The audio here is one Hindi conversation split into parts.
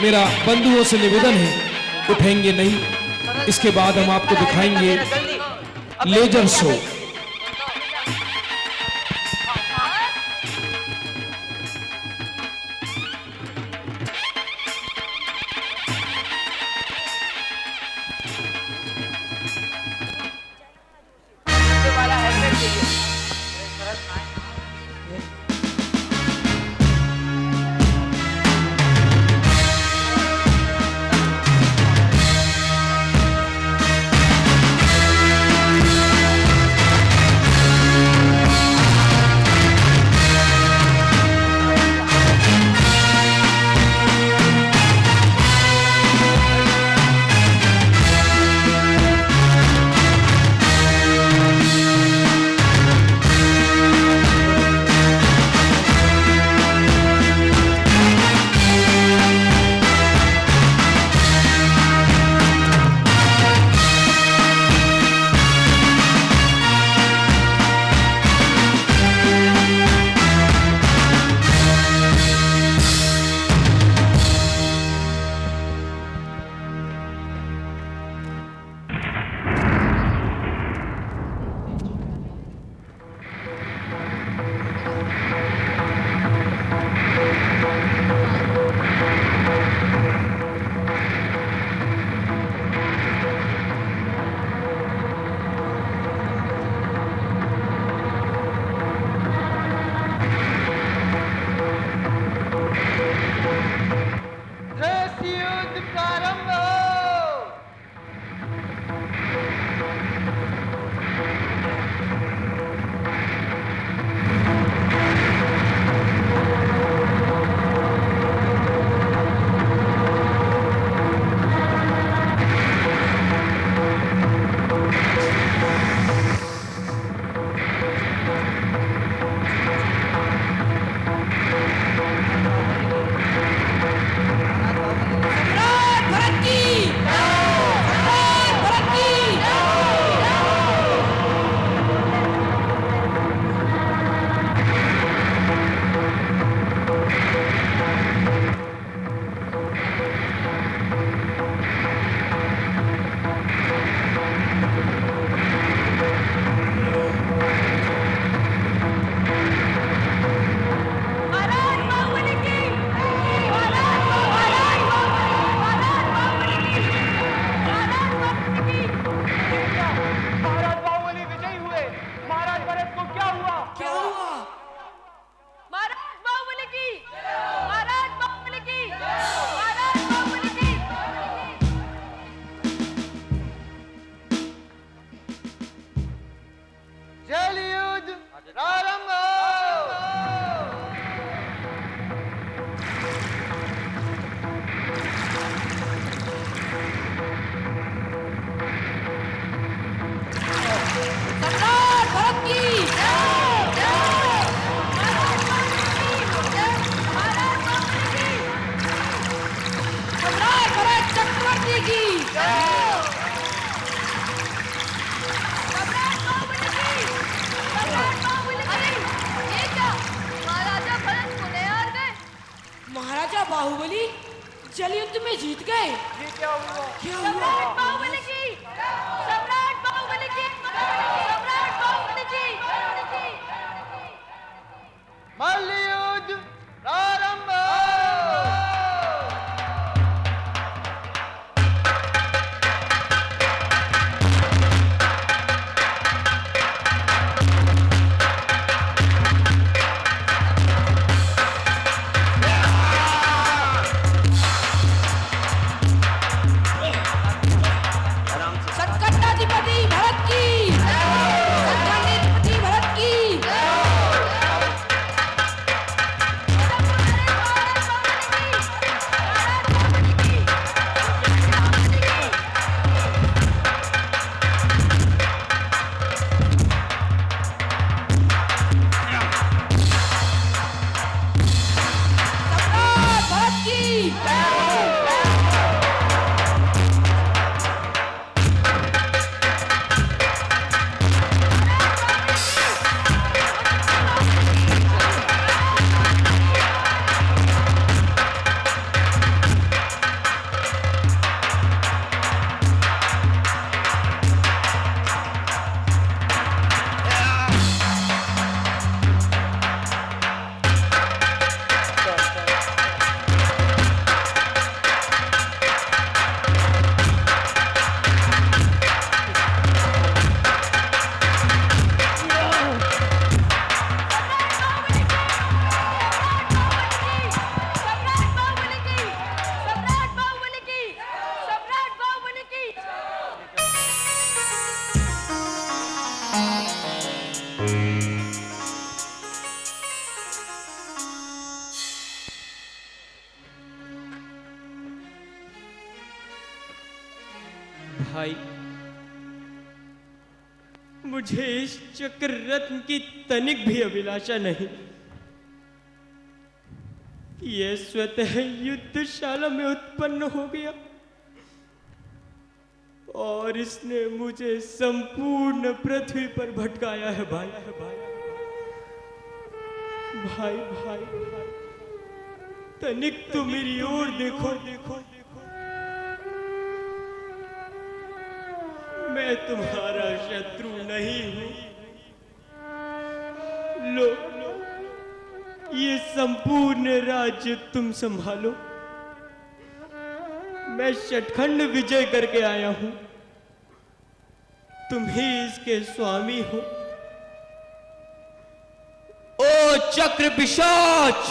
मेरा बंधुओं से निवेदन है, उठेंगे नहीं। इसके बाद हम आपको दिखाएंगे लेजर शो। बाहुबली जल युद्ध में जीत गए। ये क्या हुआ? सम्राट बाहुबली की, सम्राट बाहुबली की, सम्राट बाहुबली की। मल्लयुद्ध प्रारंभ। भाई, मुझे इस चक्र रत्न की तनिक भी अभिलाषा नहीं। यह स्वतः युद्धशाला में उत्पन्न हो गया और इसने मुझे संपूर्ण पृथ्वी पर भटकाया है भाई। भाई भाई, तनिक तो मेरी ओर देखो। मैं तुम्हारा शत्रु नहीं हूं। लो, ये संपूर्ण राज्य तुम संभालो। मैं शतखंड विजय करके आया हूं। तुम ही इसके स्वामी हो। ओ चक्र पिशाच!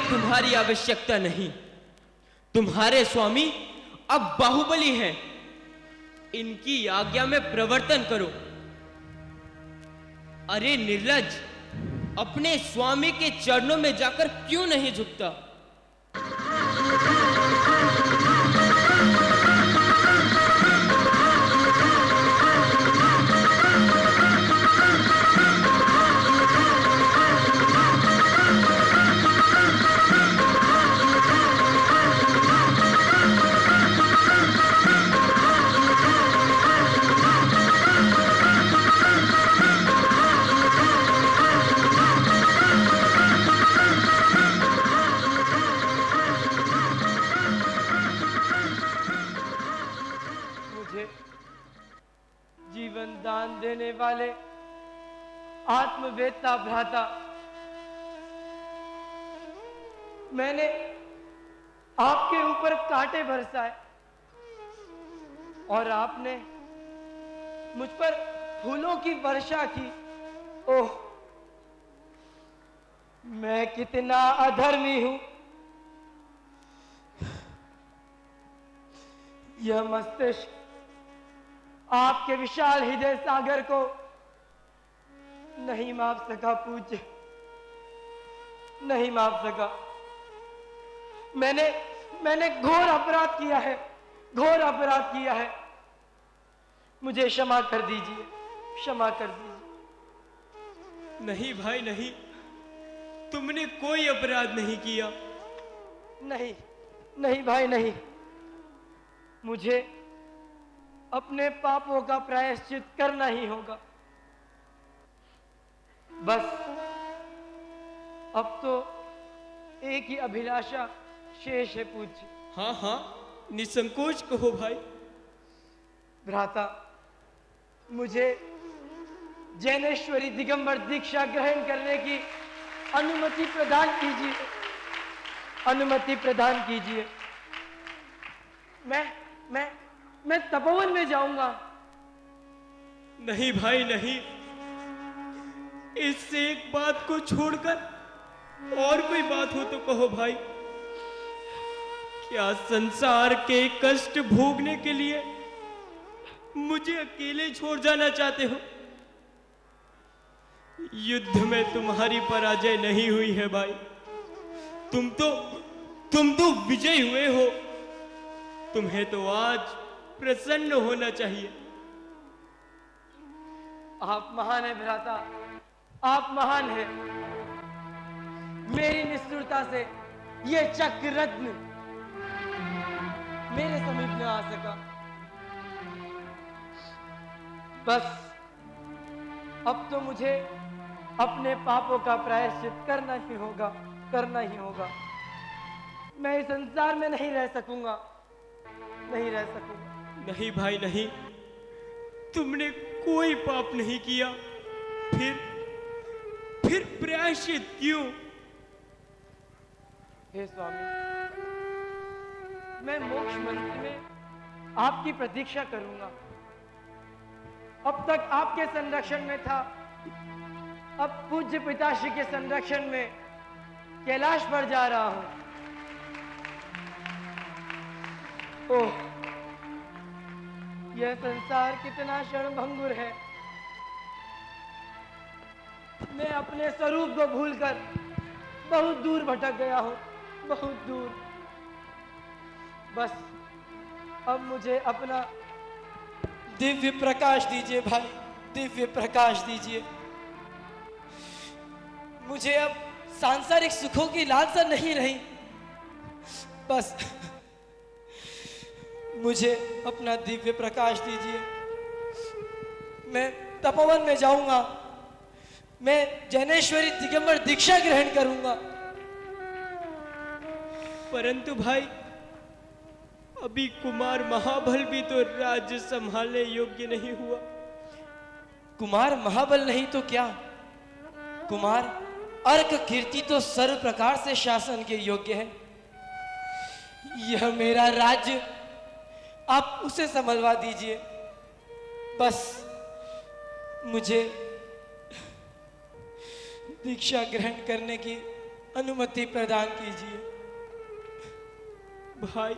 तुम्हारी आवश्यकता नहीं। तुम्हारे स्वामी अब बाहुबली हैं। इनकी आज्ञा में प्रवर्तन करो। अरे निर्लज्ज, अपने स्वामी के चरणों में जाकर क्यों नहीं झुकता? जीवन दान देने वाले आत्मवेत्ता भ्राता, मैंने आपके ऊपर कांटे बरसाए और आपने मुझ पर फूलों की वर्षा की। ओह, मैं कितना अधर्मी हूं। यह मस्तिष्क आपके विशाल हृदय सागर को नहीं माप सका पूज्य, नहीं माप सका। मैंने घोर अपराध किया है, घोर अपराध किया है। मुझे क्षमा कर दीजिए, क्षमा कर दीजिए। नहीं भाई नहीं, तुमने कोई अपराध नहीं किया। नहीं, नहीं भाई नहीं। मुझे अपने पापों का प्रायश्चित करना ही होगा। बस अब तो एक ही अभिलाषा शेष है पूज्य। हाँ हाँ, निसंकोच कहो भाई। भ्राता, मुझे जैनेश्वरी दिगंबर दीक्षा ग्रहण करने की अनुमति प्रदान कीजिए, अनुमति प्रदान कीजिए। मैं तपोवन में जाऊंगा। नहीं भाई नहीं, इससे एक बात को छोड़कर और कोई बात हो तो कहो भाई। क्या संसार के कष्ट भोगने के लिए मुझे अकेले छोड़ जाना चाहते हो? युद्ध में तुम्हारी पराजय नहीं हुई है भाई। तुम तो विजयी हुए हो। तुम्हें तो आज प्रसन्न होना चाहिए। आप महान है भ्राता, आप महान है। मेरी निष्ठुरता से यह चक्र रत्न मेरे समीप न आ सका। बस अब तो मुझे अपने पापों का प्रायश्चित करना ही होगा, करना ही होगा। मैं इस संसार में नहीं रह सकूंगा, नहीं रह सकूंगा। नहीं भाई नहीं, तुमने कोई पाप नहीं किया, फिर प्रायश्चित क्यों? हे स्वामी, मैं मोक्ष मंदिर में आपकी प्रतीक्षा करूंगा। अब तक आपके संरक्षण में था, अब पूज्य पिताश्री के संरक्षण में कैलाश पर जा रहा हूं। ओह, यह संसार कितना क्षणभंगुर है। मैं अपने स्वरूप को भूलकर बहुत दूर भटक गया हूं, बहुत दूर। बस अब मुझे अपना दिव्य प्रकाश दीजिए भाई, दिव्य प्रकाश दीजिए। मुझे अब सांसारिक सुखों की लालसा नहीं रही। बस मुझे अपना दिव्य प्रकाश दीजिए। मैं तपोवन में जाऊंगा, मैं जैनेश्वरी दिगंबर दीक्षा ग्रहण करूंगा। परंतु भाई, अभी कुमार महाबल भी तो राज्य संभालने योग्य नहीं हुआ। कुमार महाबल नहीं तो क्या, कुमार अर्क कीर्ति तो सर्व प्रकार से शासन के योग्य है। यह मेरा राज्य, आप उसे संभलवा दीजिए। बस मुझे दीक्षा ग्रहण करने की अनुमति प्रदान कीजिए। भाई,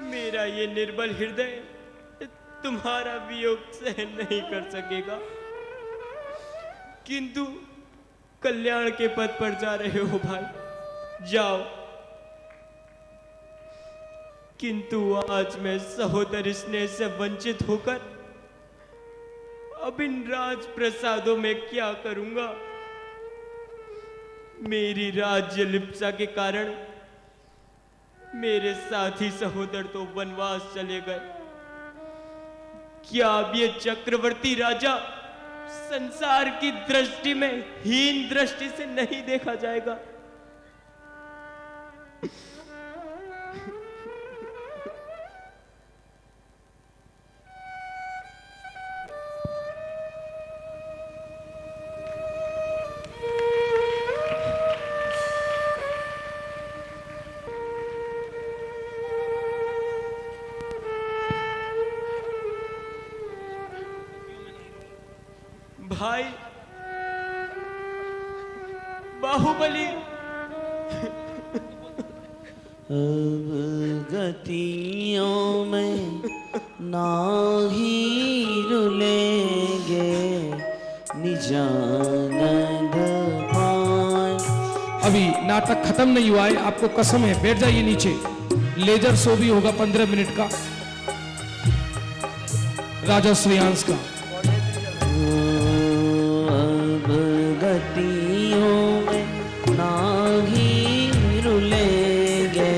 मेरा ये निर्बल हृदय तुम्हारा वियोग सहन नहीं कर सकेगा, किंतु कल्याण के पथ पर जा रहे हो भाई, जाओ। किंतु आज मैं सहोदर स्नेह से वंचित होकर अब इन राज प्रसादों में क्या करूंगा। मेरी राज्य लिप्सा के कारण मेरे साथी सहोदर तो वनवास चले गए। क्या अब ये चक्रवर्ती राजा संसार की दृष्टि में हीन दृष्टि से नहीं देखा जाएगा? भाई बाहुबली, अब गतियों में नाही रुलेंगे निजानंद पान। अभी नाटक खत्म नहीं हुआ है, आपको कसम है, बैठ जाइए नीचे। लेजर शो भी होगा 15 मिनट का, राजा श्रेयांश का। अब गतियों में नाही रुलेंगे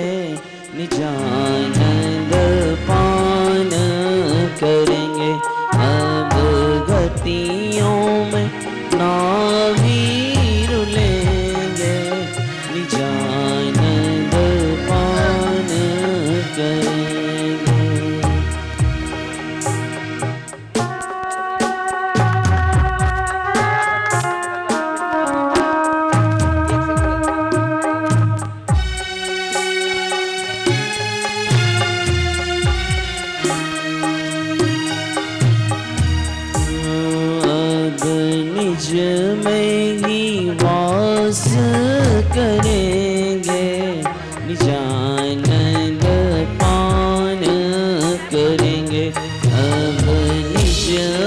निजानंद पान करेंगे। अब गतियों में नाही रुलेंगे निजानंद पान करेंगे। निज में ही वास करेंगे निजानंद पान करेंगे। अब निज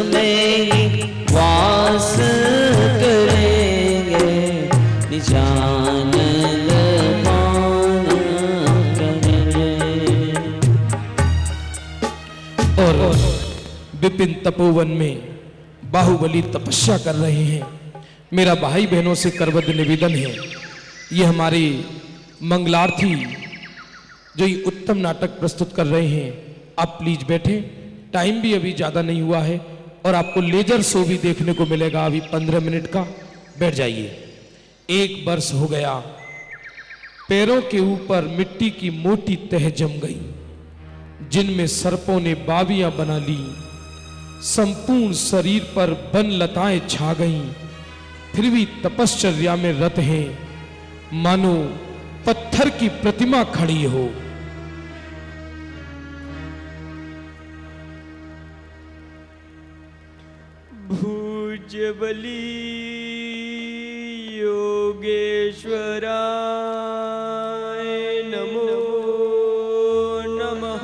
में ही वास करेंगे निजानंद पान करेंगे। और विपिन तपोवन में बाहुबली तपस्या कर रहे हैं। मेरा भाई बहनों से करबद्ध निवेदन है, ये हमारे मंगलार्थी जो ये उत्तम नाटक प्रस्तुत कर रहे हैं, आप प्लीज बैठे। टाइम भी अभी ज़्यादा नहीं हुआ है और आपको लेजर शो भी देखने को मिलेगा अभी 15 मिनट का। बैठ जाइए। 1 वर्ष हो गया, पैरों के ऊपर मिट्टी की मोटी तह जम गई, जिनमें सर्पों ने बावियां बना ली। संपूर्ण शरीर पर वन लताएं छा गईं, फिर भी तपश्चर्या में रत हैं, मानो पत्थर की प्रतिमा खड़ी हो। भुजबली योगेश्वराय नमो नमः।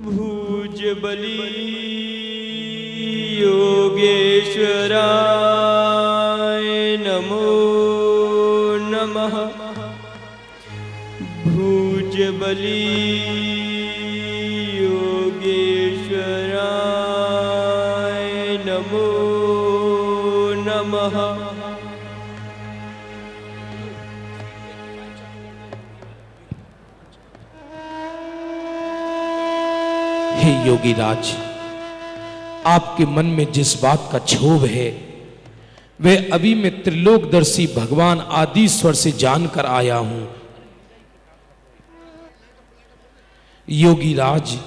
भुजबली योगेश्वराय नमो नमः। भुजबली योगेश्वराय नमो नमः। हे योगीराज, आपके मन में जिस बात का क्षोभ है वह अभी मैं त्रिलोकदर्शी भगवान आदिश्वर से जानकर आया हूं। योगीराज,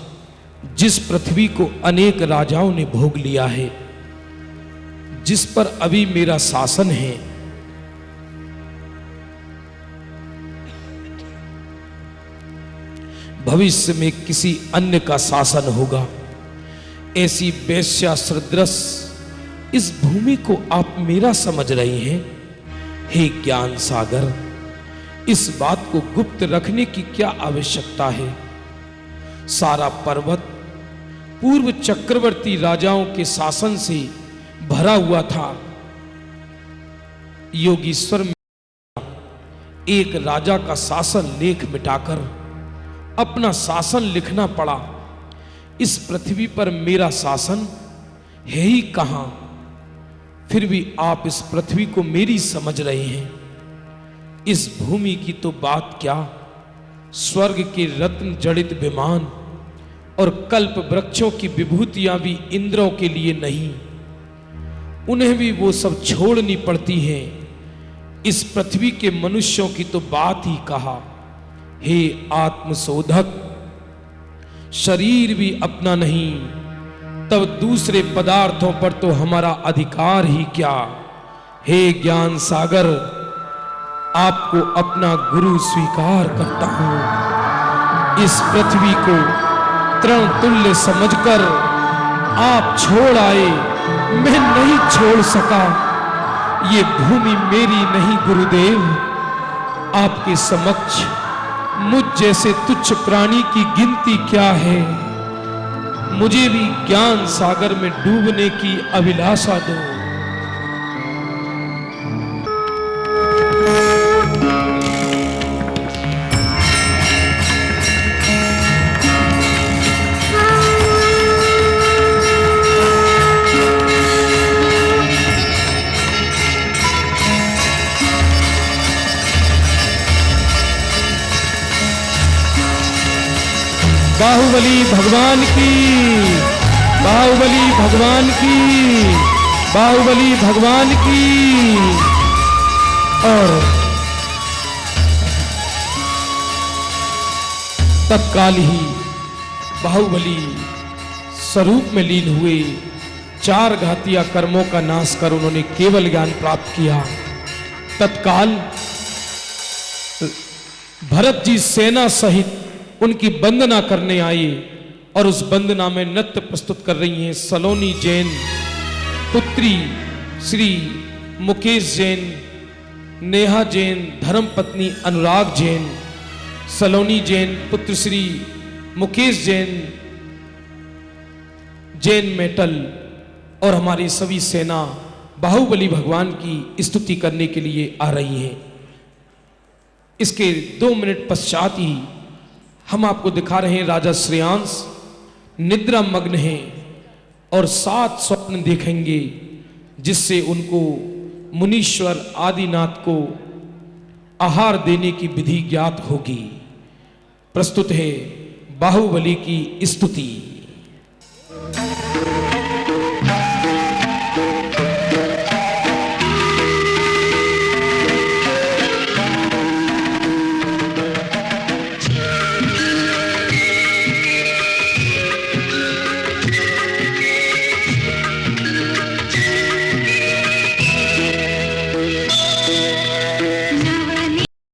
जिस पृथ्वी को अनेक राजाओं ने भोग लिया है, जिस पर अभी मेरा शासन है, भविष्य में किसी अन्य का शासन होगा। ऐसी वेश्या सदृश इस भूमि को आप मेरा समझ रहे हैं। हे ज्ञान सागर, इस बात को गुप्त रखने की क्या आवश्यकता है? सारा पर्वत पूर्व चक्रवर्ती राजाओं के शासन से भरा हुआ था। योगीश्वर में एक राजा का शासन लेख मिटाकर अपना शासन लिखना पड़ा। इस पृथ्वी पर मेरा शासन है ही कहां, फिर भी आप इस पृथ्वी को मेरी समझ रहे हैं। इस भूमि की तो बात क्या, स्वर्ग के रत्न जड़ित विमान और कल्प वृक्षों की विभूतियां भी इंद्रों के लिए नहीं, उन्हें भी वो सब छोड़नी पड़ती हैं। इस पृथ्वी के मनुष्यों की तो बात ही कहा। हे आत्मशोधक, शरीर भी अपना नहीं, तब दूसरे पदार्थों पर तो हमारा अधिकार ही क्या। हे ज्ञान सागर, आपको अपना गुरु स्वीकार करता हूं। इस पृथ्वी को तृण तुल्य समझकर आप छोड़ आए, मैं नहीं छोड़ सका। ये भूमि मेरी नहीं गुरुदेव, आपके समक्ष मुझ जैसे तुच्छ प्राणी की गिनती क्या है। मुझे भी ज्ञान सागर में डूबने की अभिलाषा दो। बाहुबली भगवान की, बाहुबली भगवान की, बाहुबली भगवान की। और तत्काल ही बाहुबली स्वरूप में लीन हुए। 4 घातिया कर्मों का नाश कर उन्होंने केवल ज्ञान प्राप्त किया। तत्काल भरत जी सेना सहित उनकी वंदना करने आई और उस वंदना में नृत्य प्रस्तुत कर रही हैं सलोनी जैन पुत्री श्री मुकेश जैन, नेहा जैन धर्मपत्नी अनुराग जैन, सलोनी जैन पुत्र श्री मुकेश जैन, जैन मेटल और हमारी सभी सेना बाहुबली भगवान की स्तुति करने के लिए आ रही हैं। इसके 2 मिनट पश्चात ही हम आपको दिखा रहे हैं राजा श्रेयांश निद्रा मग्न हैं और 7 स्वप्न देखेंगे जिससे उनको मुनीश्वर आदिनाथ को आहार देने की विधि ज्ञात होगी। प्रस्तुत है बाहुबली की स्तुति।